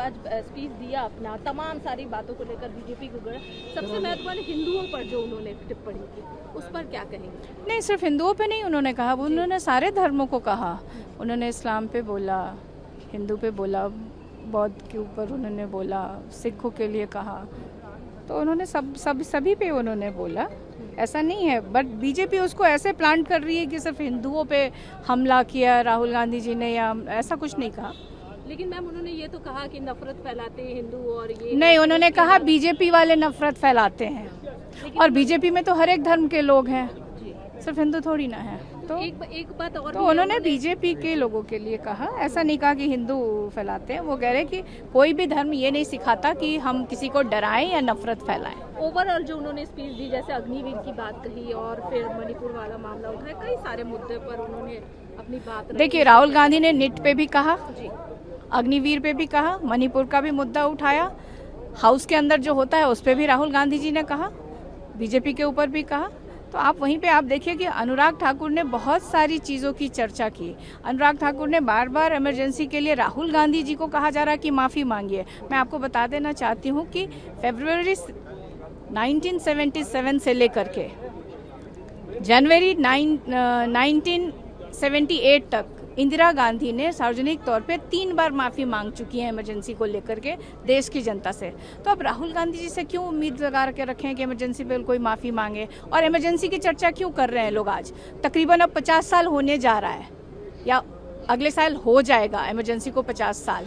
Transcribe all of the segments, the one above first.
आज स्पीच दिया अपना, तमाम सारी बातों को लेकर बीजेपी को गढ़ा, सबसे महत्वपूर्ण हिंदुओं पर जो उन्होंने टिप्पणी की उस पर क्या कहेंगे? नहीं, सिर्फ हिंदुओं पे नहीं उन्होंने कहा, वो उन्होंने सारे धर्मों को कहा। उन्होंने इस्लाम पे बोला, हिंदू पे बोला, बौद्ध के ऊपर उन्होंने बोला, सिखों के लिए कहा, तो उन्होंने सभी पे उन्होंने बोला। ऐसा नहीं है, बट बीजेपी उसको ऐसे प्लांट कर रही है कि सिर्फ हिंदुओं पे हमला किया राहुल गांधी जी ने, या ऐसा कुछ नहीं कहा। लेकिन मैम उन्होंने ये तो कहा कि नफरत फैलाते हैं हिंदू, और ये नहीं, उन्होंने कहा बीजेपी वाले नफरत फैलाते हैं, और बीजेपी में तो हर एक धर्म के लोग हैं, सिर्फ हिंदू थोड़ी ना है। तो एक बात और तो उन्होंने बीजेपी के लोगों के लिए कहा, ऐसा नहीं कहा कि हिंदू फैलाते हैं। वो कह रहे कि कोई भी धर्म ये नहीं सिखाता कि हम किसी को डराएं या नफरत फैलाएं। ओवरऑल जो उन्होंने स्पीच दी, जैसे अग्निवीर की बात कही और फिर मणिपुर वाला मामला उठाया, कई सारे मुद्दे पर उन्होंने अपनी बात रखी। देखिए, राहुल गांधी ने निट पे भी कहा, जी, अग्निवीर पे भी कहा, मणिपुर का भी मुद्दा उठाया, हाउस के अंदर जो होता है उस पे भी राहुल गांधी जी ने कहा, बीजेपी के ऊपर भी कहा। तो आप वहीं पे आप देखिए कि अनुराग ठाकुर ने बहुत सारी चीज़ों की चर्चा की। अनुराग ठाकुर ने बार बार इमरजेंसी के लिए राहुल गांधी जी को कहा जा रहा है कि माफ़ी मांगिए। मैं आपको बता देना चाहती हूँ कि फरवरी 1977 से लेकर के जनवरी 1978 तक इंदिरा गांधी ने सार्वजनिक तौर पे 3 बार माफ़ी मांग चुकी है इमरजेंसी को लेकर के देश की जनता से। तो अब राहुल गांधी जी से क्यों उम्मीद लगा के रखें कि इमरजेंसी पे कोई माफ़ी मांगे, और इमरजेंसी की चर्चा क्यों कर रहे हैं लोग आज? तकरीबन अब 50 साल होने जा रहा है, या अगले साल हो जाएगा इमरजेंसी को 50 साल।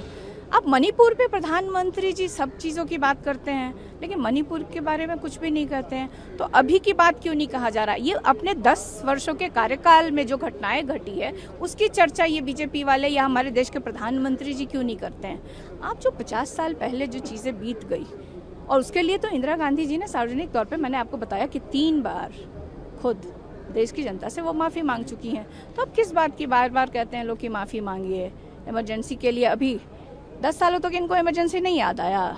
अब मणिपुर पे प्रधानमंत्री जी सब चीज़ों की बात करते हैं, लेकिन मणिपुर के बारे में कुछ भी नहीं कहते हैं। तो अभी की बात क्यों नहीं कहा जा रहा? ये अपने 10 वर्षों के कार्यकाल में जो घटनाएं घटी है उसकी चर्चा ये बीजेपी वाले या हमारे देश के प्रधानमंत्री जी क्यों नहीं करते हैं? आप जो 50 साल पहले जो चीज़ें बीत गई, और उसके लिए तो इंदिरा गांधी जी ने सार्वजनिक तौर पर, मैंने आपको बताया कि 3 बार खुद देश की जनता से वो माफ़ी मांग चुकी हैं। तो अब किस बात की बार बार कहते हैं लोग कि माफ़ी मांगिए इमरजेंसी के लिए? अभी 10 सालों तक इनको इमरजेंसी नहीं याद आया।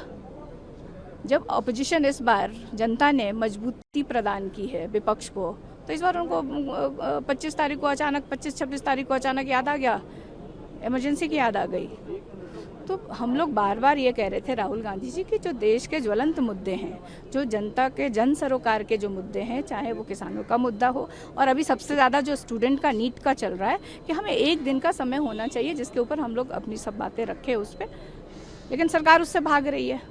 जब अपोजिशन इस बार जनता ने मजबूती प्रदान की है विपक्ष को, तो इस बार उनको 25 तारीख को अचानक, 25-26 तारीख को अचानक याद आ गया, इमरजेंसी की याद आ गई। तो हम लोग बार बार ये कह रहे थे राहुल गांधी जी कि जो देश के ज्वलंत मुद्दे हैं, जो जनता के जन सरोकार के जो मुद्दे हैं, चाहे वो किसानों का मुद्दा हो, और अभी सबसे ज़्यादा जो स्टूडेंट का नीट का चल रहा है, कि हमें 1 दिन का समय होना चाहिए जिसके ऊपर हम लोग अपनी सब बातें रखें उस पर, लेकिन सरकार उससे भाग रही है।